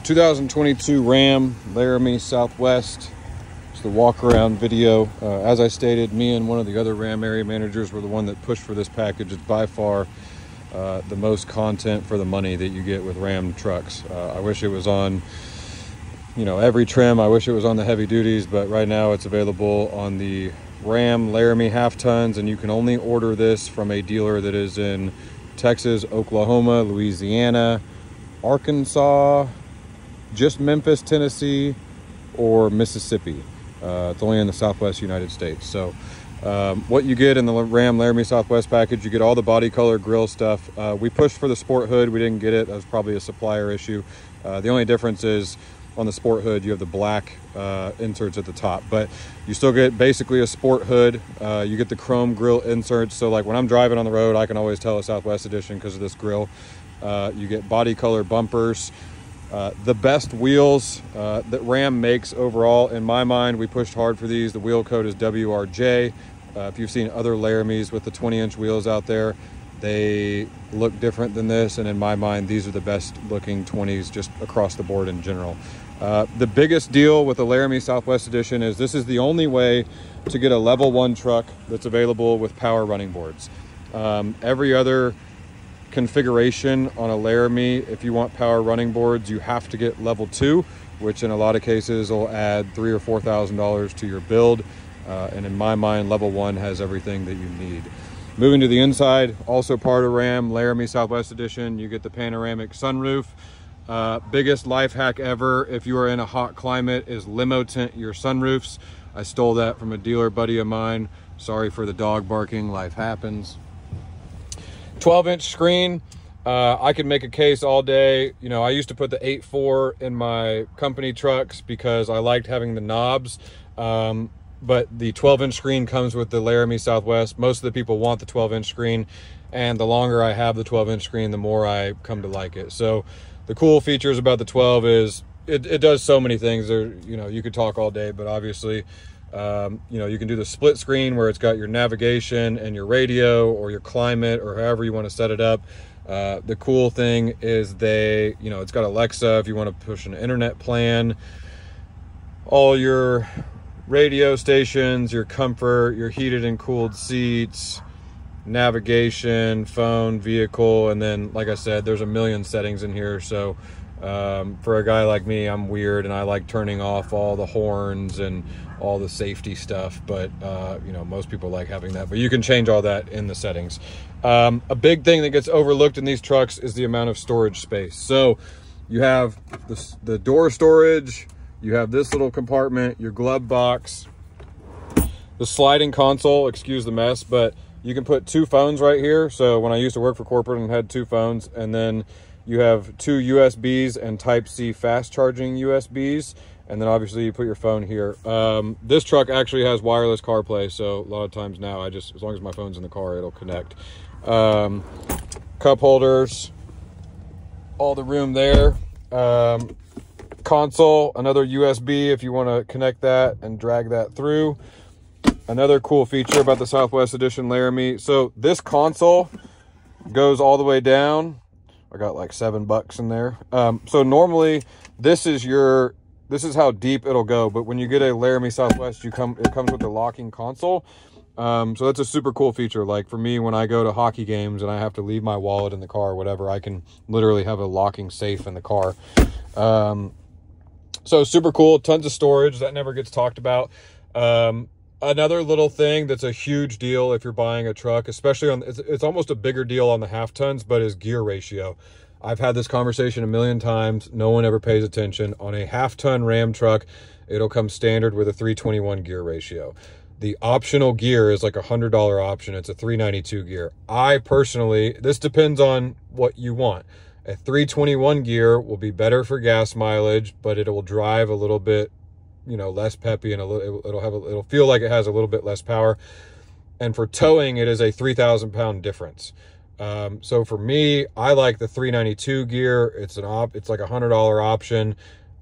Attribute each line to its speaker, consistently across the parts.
Speaker 1: 2022 Ram Laramie Southwest. It's the walk around video. As I stated, me and one of the other Ram area managers were the one that pushed for this package. It's by far the most content for the money that you get with Ram trucks. I wish it was on, every trim. I wish it was on the heavy duties, but right now it's available on the Ram Laramie half tons, and you can only order this from a dealer that is in Texas, Oklahoma, Louisiana, Arkansas, just Memphis, Tennessee, or Mississippi. It's only in the Southwest United States. So what you get in the Ram Laramie Southwest package, you get all the body color grill stuff. We pushed for the sport hood. We didn't get it. That was probably a supplier issue. The only difference is on the sport hood, you have the black inserts at the top, but you still get basically a sport hood. You get the chrome grill inserts. So like when I'm driving on the road, I can always tell a Southwest edition because of this grill. You get body color bumpers. The best wheels that Ram makes overall, in my mind. We pushed hard for these. The wheel code is WRJ. If you've seen other Laramies with the 20-inch wheels out there, they look different than this, and in my mind, these are the best looking 20s just across the board in general. The biggest deal with the Laramie Southwest Edition is this is the only way to get a level 1 truck that's available with power running boards. Every other configuration on a Laramie, if you want power running boards, you have to get level 2, which in a lot of cases will add $3,000 or $4,000 to your build. And in my mind, level 1 has everything that you need. Moving to the inside, also part of Ram Laramie Southwest Edition, you get the panoramic sunroof. Biggest life hack ever if you are in a hot climate is limo tint your sunroofs. I stole that from a dealer buddy of mine. Sorry for the dog barking, life happens. 12-inch screen. I could make a case all day. I used to put the 8.4 in my company trucks because I liked having the knobs. But the 12-inch screen comes with the Laramie Southwest. Most of the people want the 12-inch screen, and the longer I have the 12-inch screen, the more I come to like it. So the cool features about the 12 is it does so many things. You could talk all day, but obviously, you can do the split screen where it's got your navigation and your radio or your climate or however you want to set it up. The cool thing is it's got Alexa if you want to push an internet plan. All your radio stations, your comfort, your heated and cooled seats, navigation, phone, vehicle, and then like I said, there's a million settings in here. So for a guy like me, I'm weird and I like turning off all the horns and all the safety stuff, but most people like having that, but you can change all that in the settings. A big thing that gets overlooked in these trucks is the amount of storage space. So you have the door storage, you have this little compartment, your glove box, the sliding console, excuse the mess, but you can put 2 phones right here. So when I used to work for corporate and had 2 phones, and then you have 2 USBs and Type-C fast charging USBs. And then obviously you put your phone here. This truck actually has wireless CarPlay. So a lot of times now as long as my phone's in the car, it'll connect. Cup holders, all the room there. Console, another USB if you want to connect that and drag that through. Another cool feature about the Southwest Edition Laramie. So this console goes all the way down. I got like $7 in there. So normally this is how deep it'll go, but when you get a Laramie Southwest, it comes with a locking console. So that's a super cool feature. Like for me, when I go to hockey games and I have to leave my wallet in the car or whatever, I can literally have a locking safe in the car. So super cool, tons of storage that never gets talked about. Another little thing that's a huge deal if you're buying a truck, especially it's almost a bigger deal on the half tons, but is gear ratio. I've had this conversation a million times. No one ever pays attention. On a half-ton Ram truck, it'll come standard with a 321 gear ratio. The optional gear is like a $100 option. It's a 392 gear. I personally, this depends on what you want. A 321 gear will be better for gas mileage, but it will drive a little bit, less peppy, and it'll feel like it has a little bit less power. And for towing, it is a 3,000 pound difference. So for me, I like the 392 gear. It's like a $100 option.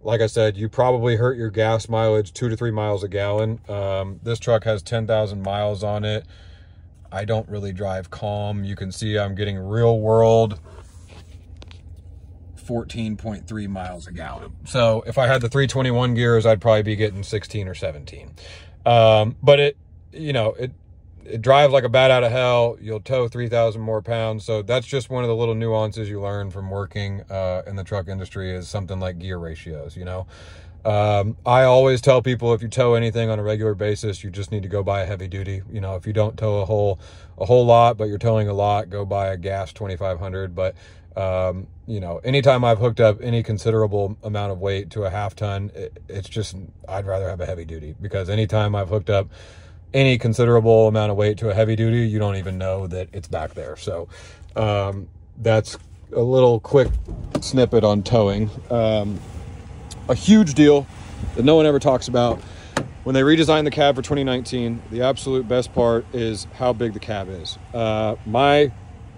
Speaker 1: Like I said, you probably hurt your gas mileage 2 to 3 miles a gallon. This truck has 10,000 miles on it. I don't really drive calm. You can see I'm getting real world 14.3 miles a gallon. So if I had the 321 gears, I'd probably be getting 16 or 17. But it, you know, it drives like a bat out of hell. You'll tow 3,000 more pounds. So that's just one of the little nuances you learn from working in the truck industry, is something like gear ratios, you know. I always tell people, if you tow anything on a regular basis, you just need to go buy a heavy duty. You know, if you don't tow a whole lot, but you're towing a lot, go buy a gas 2500. But, you know, anytime I've hooked up any considerable amount of weight to a half ton, it's just, I'd rather have a heavy duty, because anytime I've hooked up any considerable amount of weight to a heavy duty, you don't even know that it's back there. So, that's a little quick snippet on towing. A huge deal that no one ever talks about. When they redesigned the cab for 2019, the absolute best part is how big the cab is. My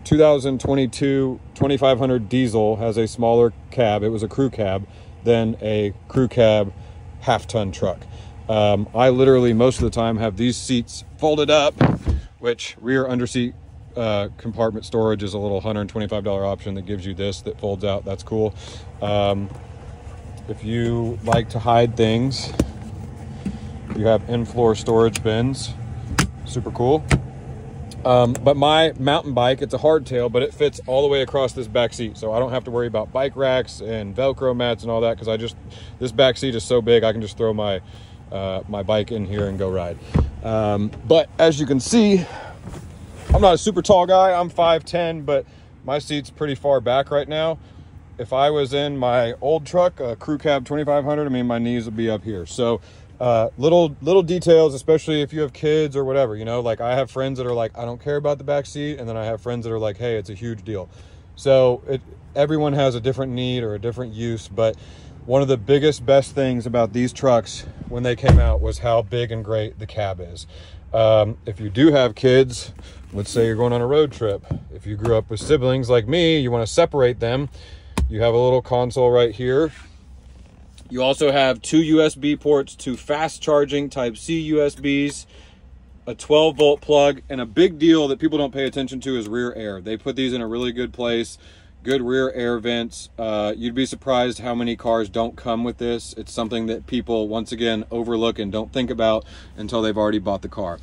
Speaker 1: 2022 2500 diesel has a smaller cab. It was a crew cab than a crew cab half-ton truck. I literally, most of the time, have these seats folded up, which rear underseat compartment storage is a little $125 option that gives you this that folds out. That's cool. If you like to hide things, you have in-floor storage bins. Super cool. But my mountain bike, it's a hardtail, but it fits all the way across this back seat. So I don't have to worry about bike racks and Velcro mats and all that, because this back seat is so big, I can just throw my my bike in here and go ride. But as you can see, I'm not a super tall guy. I'm 5'10", but my seat's pretty far back right now. If I was in my old truck, a crew cab 2500, I mean, my knees would be up here. So little details, especially if you have kids or whatever, you know, like I have friends that are like, I don't care about the back seat. And then I have friends that are like, hey, it's a huge deal. So everyone has a different need or a different use. But one of the best things about these trucks when they came out was how big and great the cab is. If you do have kids, let's say you're going on a road trip. If you grew up with siblings like me, you want to separate them. You have a little console right here. You also have 2 USB ports, 2 fast charging Type-C USBs, a 12-volt plug, and a big deal that people don't pay attention to is rear air. They put these in a really good place, good rear air vents. You'd be surprised how many cars don't come with this. It's something that people, once again, overlook and don't think about until they've already bought the car.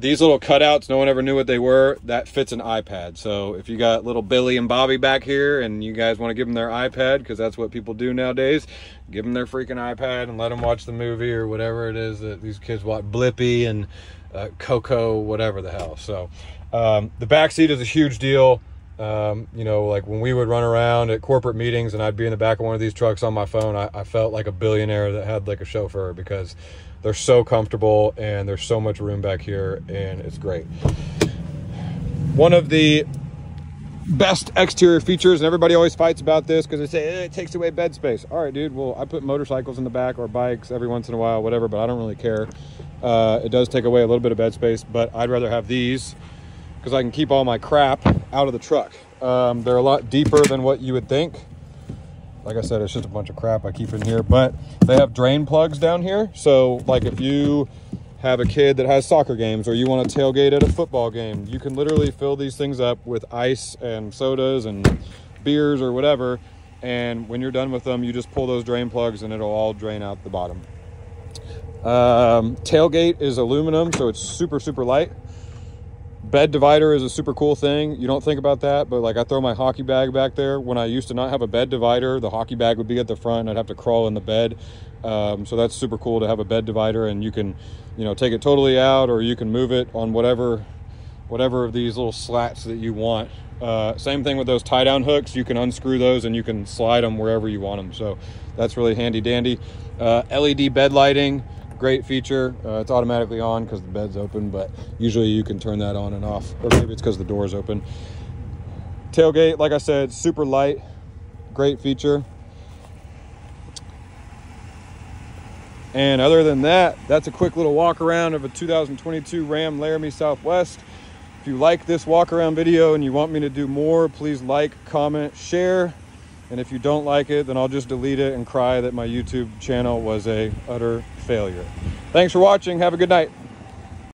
Speaker 1: These little cutouts, no one ever knew what they were. That fits an iPad. So if you got little Billy and Bobby back here and you guys want to give them their iPad, because that's what people do nowadays, give them their freaking iPad and let them watch the movie or whatever it is that these kids watch, Blippi and Coco, whatever the hell. So the back seat is a huge deal. You know, like when we would run around at corporate meetings and I'd be in the back of one of these trucks on my phone, I felt like a billionaire that had like a chauffeur, because they're so comfortable and there's so much room back here and it's great. One of the best exterior features, and everybody always fights about this because they say it takes away bed space. All right, dude, well, I put motorcycles in the back or bikes every once in a while, whatever, but I don't really care. It does take away a little bit of bed space, but I'd rather have these because I can keep all my crap out of the truck. They're a lot deeper than what you would think. Like I said, it's just a bunch of crap I keep in here, but they have drain plugs down here. So like if you have a kid that has soccer games or you want to tailgate at a football game, you can literally fill these things up with ice and sodas and beers or whatever. And when you're done with them, you just pull those drain plugs and it'll all drain out the bottom. Tailgate is aluminum, so it's super, super light. Bed divider is a super cool thing. You don't think about that, but like I throw my hockey bag back there. When I used to not have a bed divider, the hockey bag would be at the front and I'd have to crawl in the bed. So that's super cool to have a bed divider, and you can, you know, take it totally out or you can move it on whatever of these little slats that you want. Same thing with those tie down hooks. You can unscrew those and you can slide them wherever you want them. So that's really handy dandy. LED bed lighting. Great feature. It's automatically on because the bed's open, but usually you can turn that on and off, or maybe it's because the door's open. Tailgate, like I said, super light, great feature. And other than that, that's a quick little walk around of a 2022 Ram Laramie Southwest. If you like this walk around video and you want me to do more, please like, comment, share. And if you don't like it, then I'll just delete it and cry that my YouTube channel was a utter failure. Thanks for watching. Have a good night.